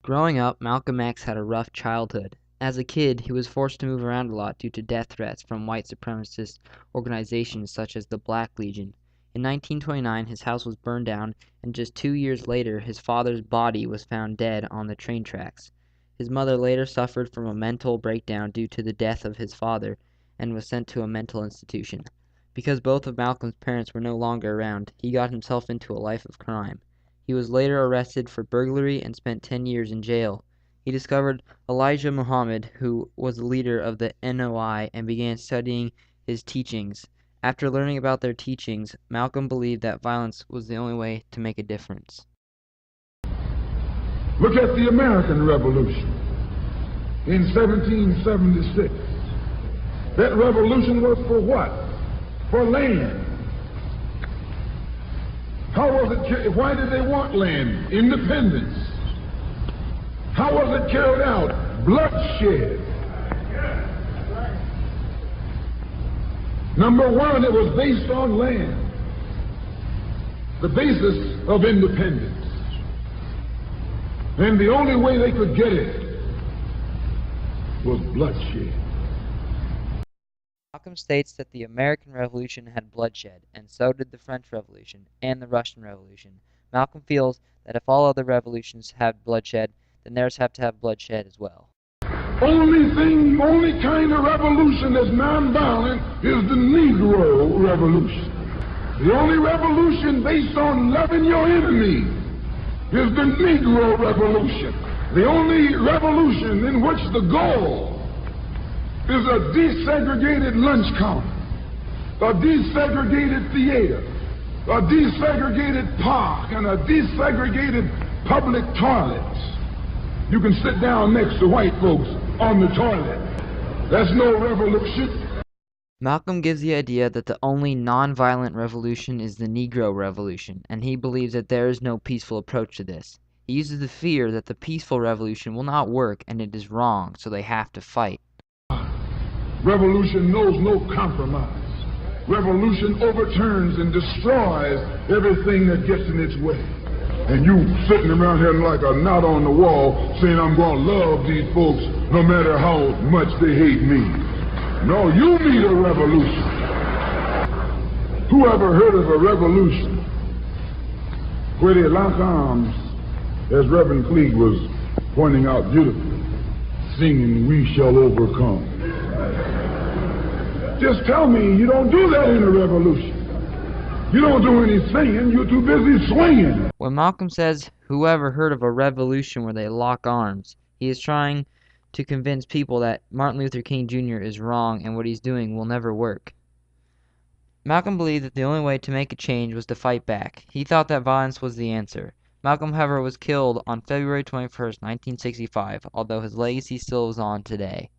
Growing up, Malcolm X had a rough childhood. As a kid, he was forced to move around a lot due to death threats from white supremacist organizations such as the Black Legion. In 1929, his house was burned down, and just 2 years later, his father's body was found dead on the train tracks. His mother later suffered from a mental breakdown due to the death of his father and was sent to a mental institution. Because both of Malcolm's parents were no longer around, he got himself into a life of crime. He was later arrested for burglary and spent 10 years in jail. He discovered Elijah Muhammad, who was the leader of the NOI, and began studying his teachings. After learning about their teachings, Malcolm believed that violence was the only way to make a difference. Look at the American Revolution in 1776. That revolution was for what? For land. How was it? Why did they want land? Independence. How was it carried out? Bloodshed. Number one, it was based on land. The basis of independence. And the only way they could get it was bloodshed. Malcolm states that the American Revolution had bloodshed, and so did the French Revolution and the Russian Revolution. Malcolm feels that if all other revolutions have bloodshed, then theirs have to have bloodshed as well. Only kind of revolution that's nonviolent is the Negro Revolution. The only revolution based on loving your enemy is the Negro Revolution. The only revolution in which the goal is a desegregated lunch counter, a desegregated theater, a desegregated park, and a desegregated public toilet. You can sit down next to white folks on the toilet. That's no revolution. Malcolm gives the idea that the only non-violent revolution is the Negro Revolution, and he believes that there is no peaceful approach to this. He uses the fear that the peaceful revolution will not work and it is wrong, so they have to fight. Revolution knows no compromise. Revolution overturns and destroys everything that gets in its way. And you sitting around here like a knot on the wall saying I'm going to love these folks no matter how much they hate me. No, you need a revolution. Who ever heard of a revolution where they lock arms, as Reverend Cleage was pointing out beautifully, singing, "We shall overcome"? Just tell me you don't do that in a revolution. You don't do any singing, you're too busy swinging. When Malcolm says, "Whoever heard of a revolution where they lock arms," he is trying to convince people that Martin Luther King Jr. is wrong and what he's doing will never work. Malcolm believed that the only way to make a change was to fight back. He thought that violence was the answer. Malcolm, however, was killed on February 21st, 1965, although his legacy still lives on today.